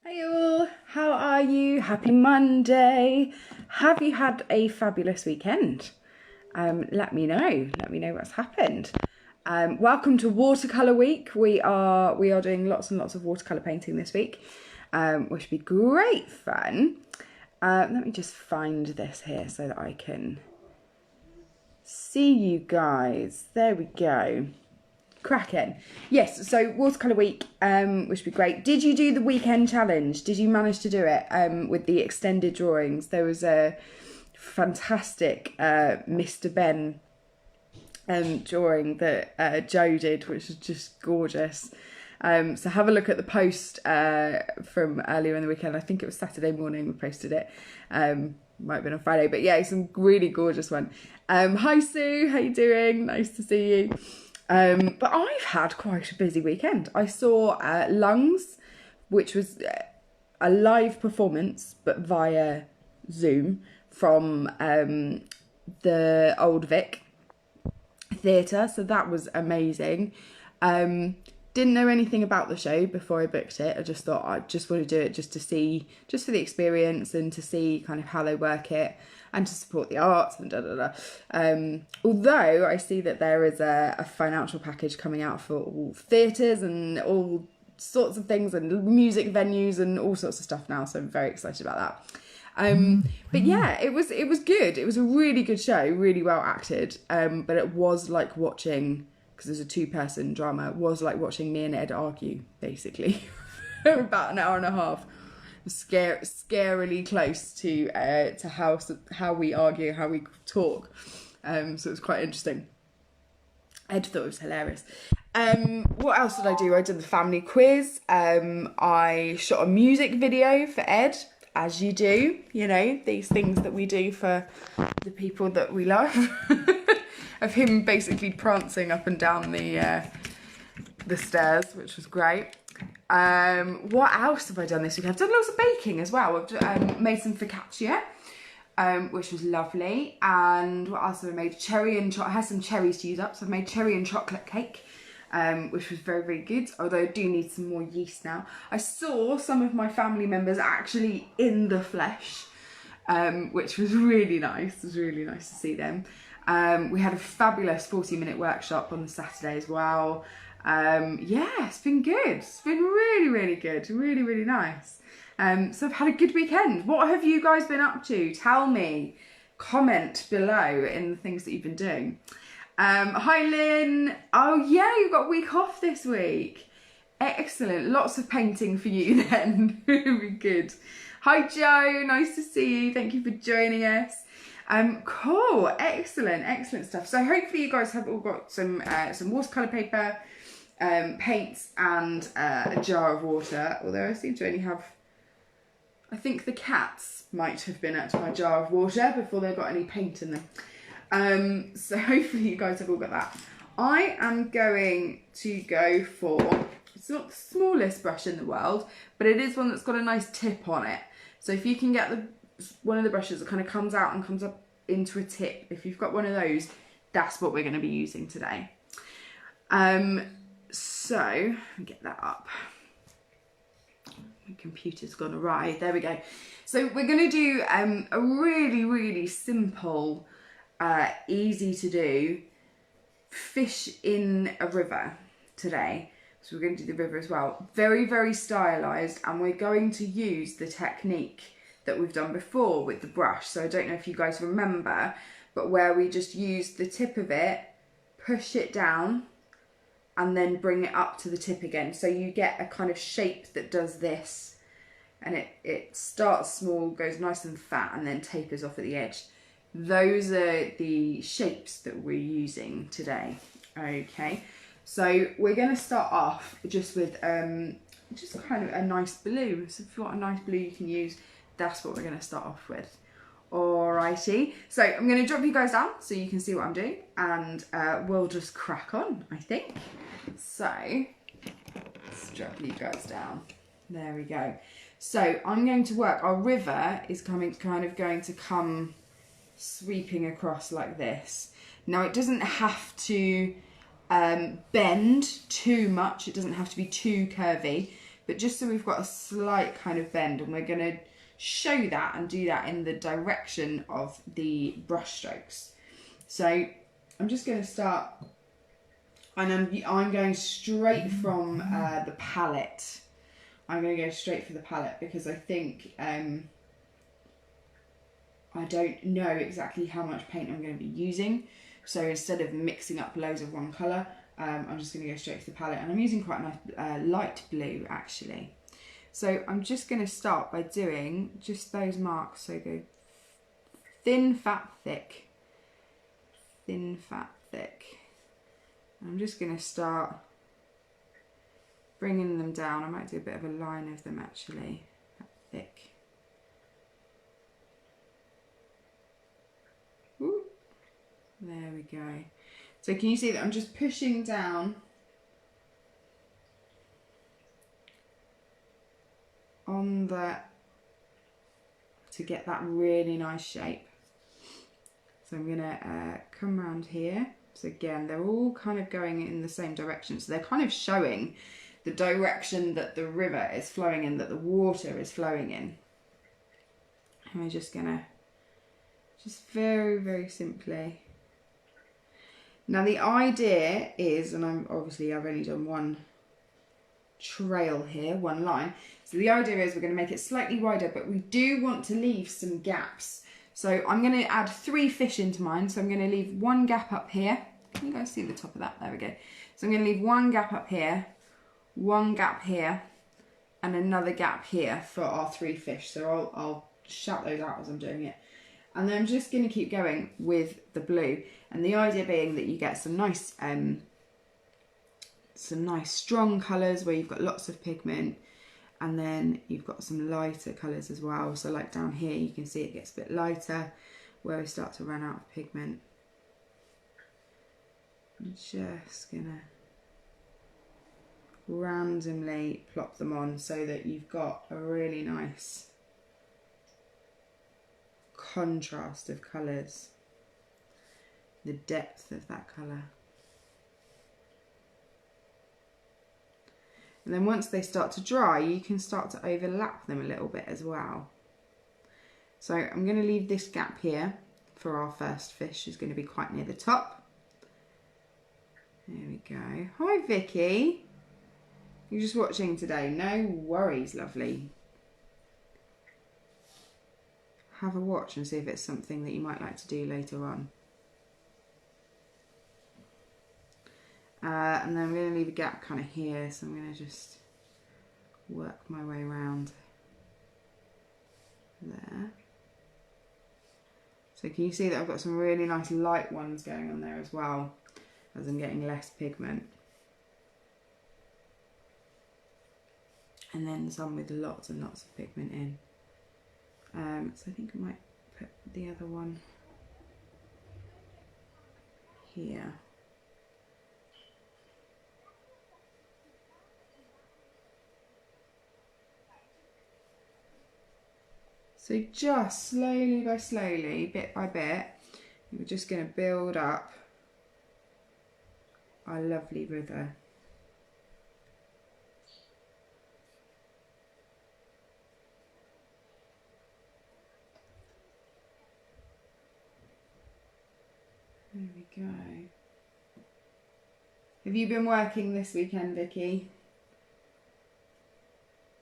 Hey all, how are you? Happy Monday. Have you had a fabulous weekend? Let me know. Let me know what's happened. Welcome to Watercolour Week. We are doing lots and lots of watercolour painting this week, which should be great fun. Let me just find this here so that I can see you guys. There we go. Cracking. Yes, so Watercolour Week, which would be great. Did you do the weekend challenge? Did you manage to do it with the extended drawings? There was a fantastic Mr. Ben drawing that Joe did, which was just gorgeous. So have a look at the post from earlier in the weekend. I think it was Saturday morning we posted it. Might have been on Friday, but yeah, some really gorgeous one. Hi Sue, how you doing? Nice to see you. But I've had quite a busy weekend. I saw Lungs, which was a live performance, but via Zoom from the Old Vic Theatre. So that was amazing. Didn't know anything about the show before I booked it. I just thought I just want to do it just to see, just for the experience and to see kind of how they work it and to support the arts and although I see that there is a financial package coming out for all theatres and all sorts of things and music venues and all sorts of stuff now, so I'm very excited about that. But yeah, it was good. It was a really good show, really well acted, but it was like watching, because there's a two-person drama, it was like watching me and Ed argue, basically, for about an hour and a half. Scarily close to how we argue, how we talk. So it was quite interesting. Ed thought it was hilarious. What else did I do? I did the family quiz. I shot a music video for Ed, as you do. You know, these things that we do for the people that we love. Of him basically prancing up and down the stairs, which was great. What else have I done this week? I've done lots of baking as well. I've made some focaccia, which was lovely. And what else have I made? I had some cherries to use up, so I've made cherry and chocolate cake, which was very, very good. Although I do need some more yeast now. I saw some of my family members actually in the flesh, which was really nice. It was really nice to see them. We had a fabulous 40-minute workshop on the Saturday as well. Yeah, it's been good. It's been really, really good. Really, really nice. So I've had a good weekend. What have you guys been up to? Tell me. Comment below in the things that you've been doing. Hi Lynn. Oh yeah, you've got a week off this week. Excellent. Lots of painting for you then. Really good. Hi Joe. Nice to see you. Thank you for joining us. Cool. Excellent stuff. So hopefully you guys have all got some watercolour paper, paints and a jar of water, although I seem to only have, I think the cats might have been at my jar of water before they got any paint in them. So hopefully you guys have all got that. I am going to go for, it's not the smallest brush in the world, but it is one that's got a nice tip on it. So if you can get one of the brushes that kind of comes out and comes up into a tip, if you've got one of those, that's what we're going to be using today. So, get that up. My computer's gone awry. There we go. So we're going to do a really, really simple, easy to do fish in a river today. So we're going to do the river as well. Very, very stylised, and we're going to use the technique that we've done before with the brush. So I don't know if you guys remember, but where we just use the tip of it, push it down, and then bring it up to the tip again. So you get a kind of shape that does this, and it starts small, goes nice and fat, and then tapers off at the edge. Those are the shapes that we're using today. Okay, so we're going to start off just with just kind of a nice blue. So if you want a nice blue, you can use, that's what we're going to start off with. Alrighty, so I'm going to drop you guys down so you can see what I'm doing, and we'll just crack on, I think. So let's drop you guys down. There we go. So I'm going to work, our river is kind of going to come sweeping across like this. Now it doesn't have to bend too much, it doesn't have to be too curvy, but just so we've got a slight kind of bend, and we're going to show that and do that in the direction of the brush strokes. So I'm just going to start, and I'm going straight from the palette. I'm going to go straight for the palette because I think I don't know exactly how much paint I'm going to be using. So instead of mixing up loads of one colour, I'm just going to go straight for the palette. And I'm using quite a nice light blue actually. So I'm just going to start by doing just those marks. So go thin, fat, thick. Thin, fat, thick. I'm just going to start bringing them down. I might do a bit of a line of them actually. Fat, thick. Ooh. There we go. So can you see that I'm just pushing down on to get that really nice shape. So I'm gonna come around here. So again, they're all kind of going in the same direction. So they're kind of showing the direction that the river is flowing in, that the water is flowing in. And we're just gonna, just very, very simply. Now the idea is, and I've only done one trail here, one line. So the idea is we're going to make it slightly wider, but we do want to leave some gaps. So I'm going to add 3 fish into mine. So I'm going to leave one gap up here. Can you guys see the top of that? There we go. So I'm going to leave one gap up here, one gap here, and another gap here for our 3 fish. So I'll shout those out as I'm doing it. And then I'm just going to keep going with the blue. And the idea being that you get some nice strong colours where you've got lots of pigment, and then you've got some lighter colours as well. So like down here you can see it gets a bit lighter where we start to run out of pigment. I'm just gonna randomly plop them on so that you've got a really nice contrast of colours, the depth of that colour. And then once they start to dry, you can start to overlap them a little bit as well. So I'm going to leave this gap here for our first fish. It's going to be quite near the top. There we go. Hi Vicky. You're just watching today. No worries, lovely. Have a watch and see if it's something that you might like to do later on. And then I'm going to leave a gap kind of here, so I'm going to just work my way around there. So can you see that I've got some really nice light ones going on there as well, as I'm getting less pigment. And then some with lots and lots of pigment in. So I think I might put the other one here. So just slowly by slowly, bit by bit, we're just going to build up our lovely river. There we go. Have you been working this weekend, Vicky?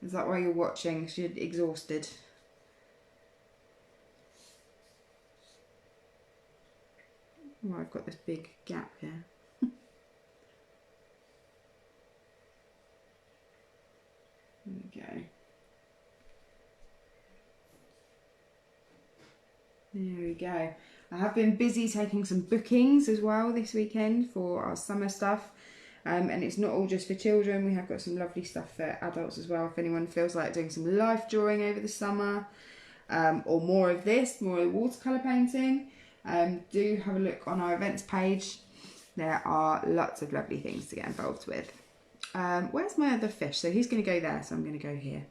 Is that why you're watching? You're exhausted? Oh, I've got this big gap here. There we go. There we go. I have been busy taking some bookings as well this weekend for our summer stuff. And it's not all just for children. We have got some lovely stuff for adults as well. If anyone feels like doing some life drawing over the summer, or more of this, more of the watercolour painting, do have a look on our events page. There are lots of lovely things to get involved with. Where's my other fish? So he's going to go there, so I'm going to go here.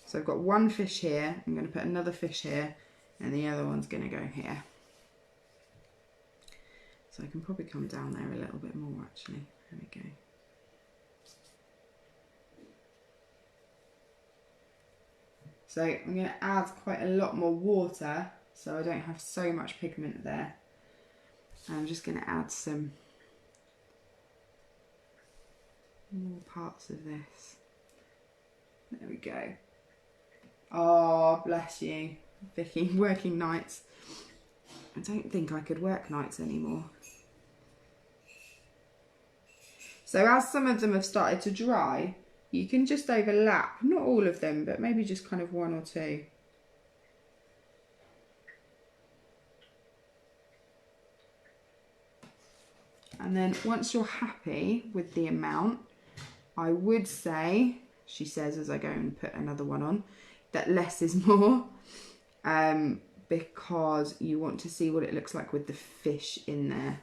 So I've got one fish here. I'm going to put another fish here, and the other one's going to go here. So I can probably come down there a little bit more actually. There we go. So I'm going to add quite a lot more water so I don't have so much pigment there. I'm just going to add some more parts of this. There we go. Oh, bless you, Vicky, working nights. I don't think I could work nights anymore. So as some of them have started to dry, you can just overlap, not all of them, but maybe just kind of one or two. And then once you're happy with the amount, I would say, she says as I go and put another one on, that less is more, because you want to see what it looks like with the fish in there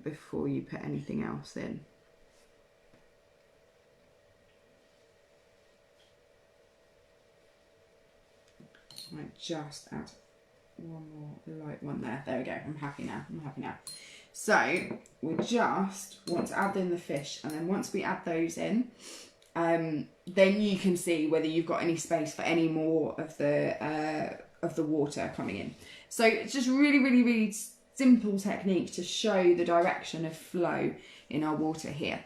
before you put anything else in. I might just add one more light one there. There we go. I'm happy now. I'm happy now. So we just want to add in the fish, and then once we add those in, then you can see whether you've got any space for any more of the water coming in. So it's just really simple technique to show the direction of flow in our water here.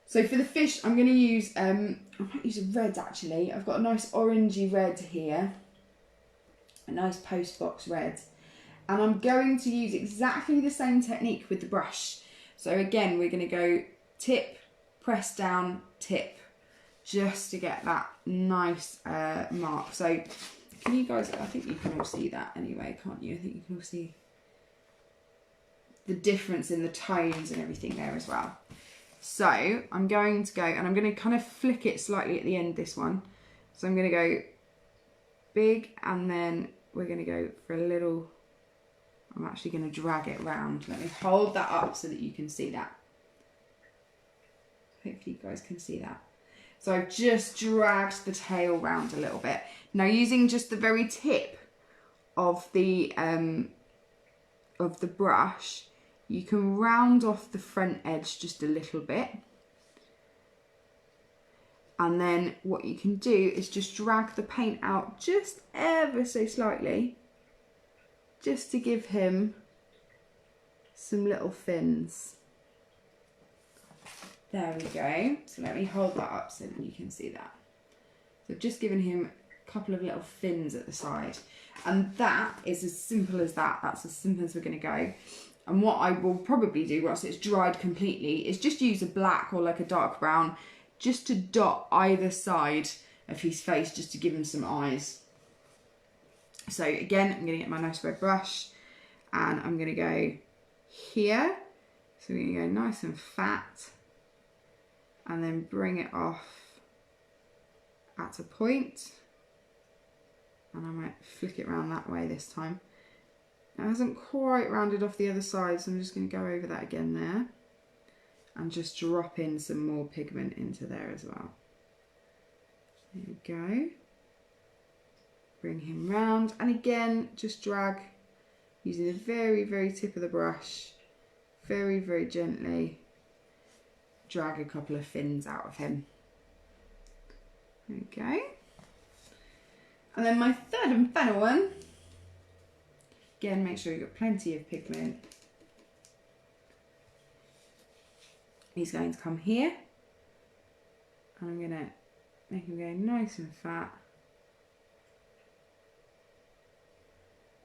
So for the fish, I'm going to use I might use a red actually. I've got a nice orangey red here, a nice postbox red, and I'm going to use exactly the same technique with the brush. So again, we're going to go tip, press down, tip, just to get that nice mark. So can you guys, I think you can all see that anyway, can't you? I think you can all see the difference in the tones and everything there as well. So I'm going to go, and I'm going to kind of flick it slightly at the end, this one. So I'm going to go big, and then we're going to go for a little, I'm actually going to drag it round. Let me hold that up so that you can see that. Hopefully you guys can see that. So I've just dragged the tail round a little bit. Now using just the very tip of the brush, you can round off the front edge just a little bit. And then what you can do is just drag the paint out just ever so slightly, just to give him some little fins. There we go. So let me hold that up so that you can see that. So I've just given him a couple of little fins at the side. And that is as simple as that. That's as simple as we're going to go. And what I will probably do once it's dried completely is just use a black or like a dark brown just to dot either side of his face, just to give him some eyes. So again, I'm going to get my nice red brush, and I'm going to go here. So we're going to go nice and fat, and then bring it off at a point. And I might flick it around that way this time. It hasn't quite rounded off the other side, so I'm just going to go over that again there. And just drop in some more pigment into there as well. There we go. Bring him round, and again, just drag, using the very tip of the brush, very gently, drag a couple of fins out of him. There we go. And then my third and final one, again, make sure you've got plenty of pigment. He's going to come here, and I'm going to make him go nice and fat,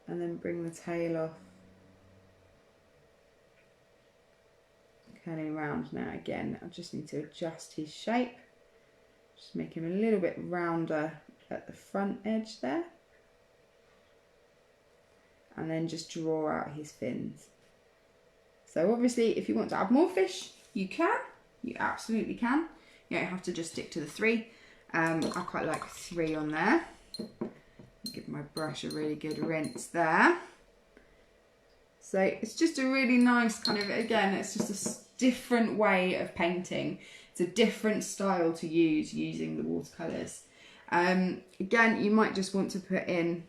and then bring the tail off, curling around. Now again, I just need to adjust his shape, just make him a little bit rounder at the front edge there, and then just draw out his fins. So obviously if you want to add more fish, you can, you absolutely can. You don't have to just stick to the 3. I quite like 3 on there. Give my brush a really good rinse there. So it's just a really nice kind of, again, it's just a different way of painting. It's a different style to use using the watercolours. Again, you might just want to put in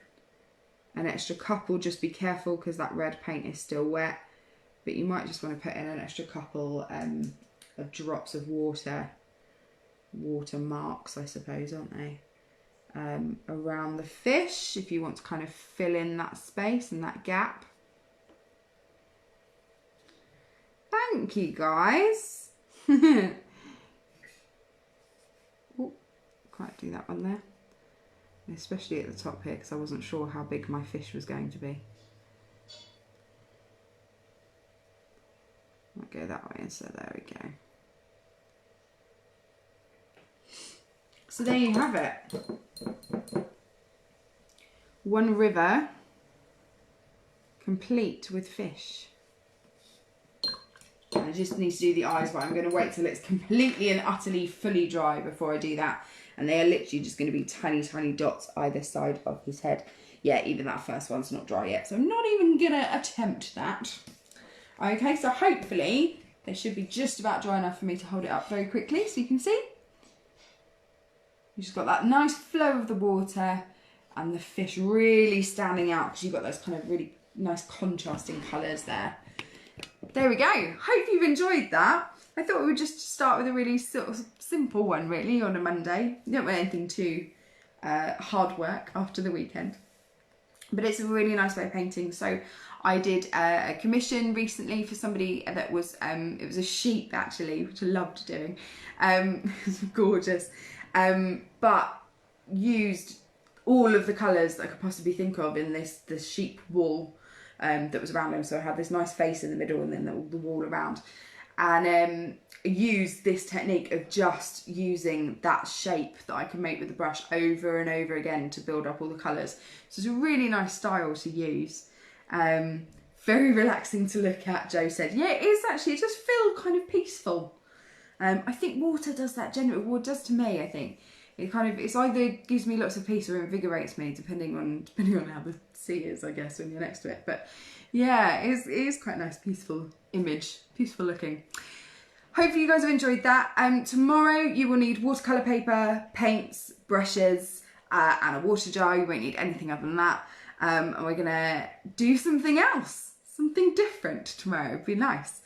an extra couple, just be careful because that red paint is still wet. But you might just want to put in an extra couple of drops of water marks, I suppose, aren't they? around the fish if you want to kind of fill in that space and that gap. Thank you, guys. Oh, can't do that one there. Especially at the top here because I wasn't sure how big my fish was going to be. I'll go that way instead. There we go. So there you have it. One river complete with fish. I just need to do the eyes, but I'm going to wait till it's completely and utterly fully dry before I do that. And they are literally just going to be tiny, tiny dots either side of his head. Yeah, even that first one's not dry yet, so I'm not even going to attempt that. Okay, so hopefully they should be just about dry enough for me to hold it up very quickly so you can see. You've just got that nice flow of the water and the fish really standing out because you've got those kind of really nice contrasting colours there. There we go. Hope you've enjoyed that. I thought we would just start with a really sort of simple one really on a Monday. You don't want anything too hard work after the weekend. But it's a really nice way of painting. So I did a commission recently for somebody that was, it was a sheep actually, which I loved doing. It was gorgeous. But used all of the colours that I could possibly think of in this sheep wall that was around him. So I had this nice face in the middle and then the wall around. And used this technique of just using that shape that I can make with the brush over and over again to build up all the colours. So it's a really nice style to use. Very relaxing to look at, Joe said. Yeah, it is actually. It just feels kind of peaceful. I think water does that generally. Water does to me, I think. It kind of, it's either gives me lots of peace or invigorates me, depending on how the sea is, I guess, when you're next to it. But yeah, it is quite a nice, peaceful image, peaceful looking. Hopefully you guys have enjoyed that. Tomorrow you will need watercolour paper, paints, brushes, and a water jar. You won't need anything other than that. And we're gonna do something else, something different tomorrow. It'd be nice.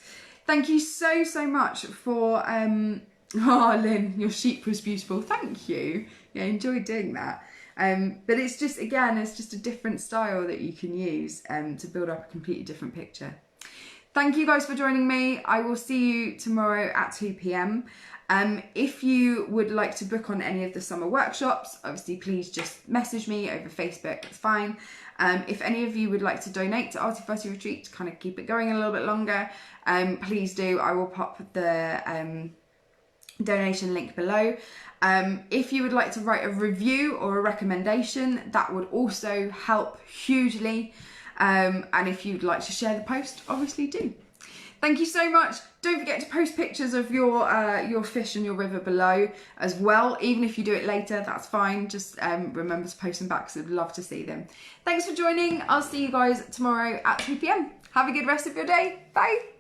Thank you so much for, oh Lynn, your sheep was beautiful. Thank you. Yeah, I enjoyed doing that. But it's just, again, it's just a different style that you can use to build up a completely different picture. Thank you guys for joining me. I will see you tomorrow at 2 p.m. If you would like to book on any of the summer workshops, obviously please just message me over Facebook, it's fine. If any of you would like to donate to Arty Farty Retreat to kind of keep it going a little bit longer, please do. I will pop the donation link below. If you would like to write a review or a recommendation, that would also help hugely. And if you'd like to share the post, obviously do. Thank you so much. Don't forget to post pictures of your fish and your river below as well. Even if you do it later, that's fine. Just remember to post them back because I'd love to see them. Thanks for joining. I'll see you guys tomorrow at 2 p.m. Have a good rest of your day. Bye.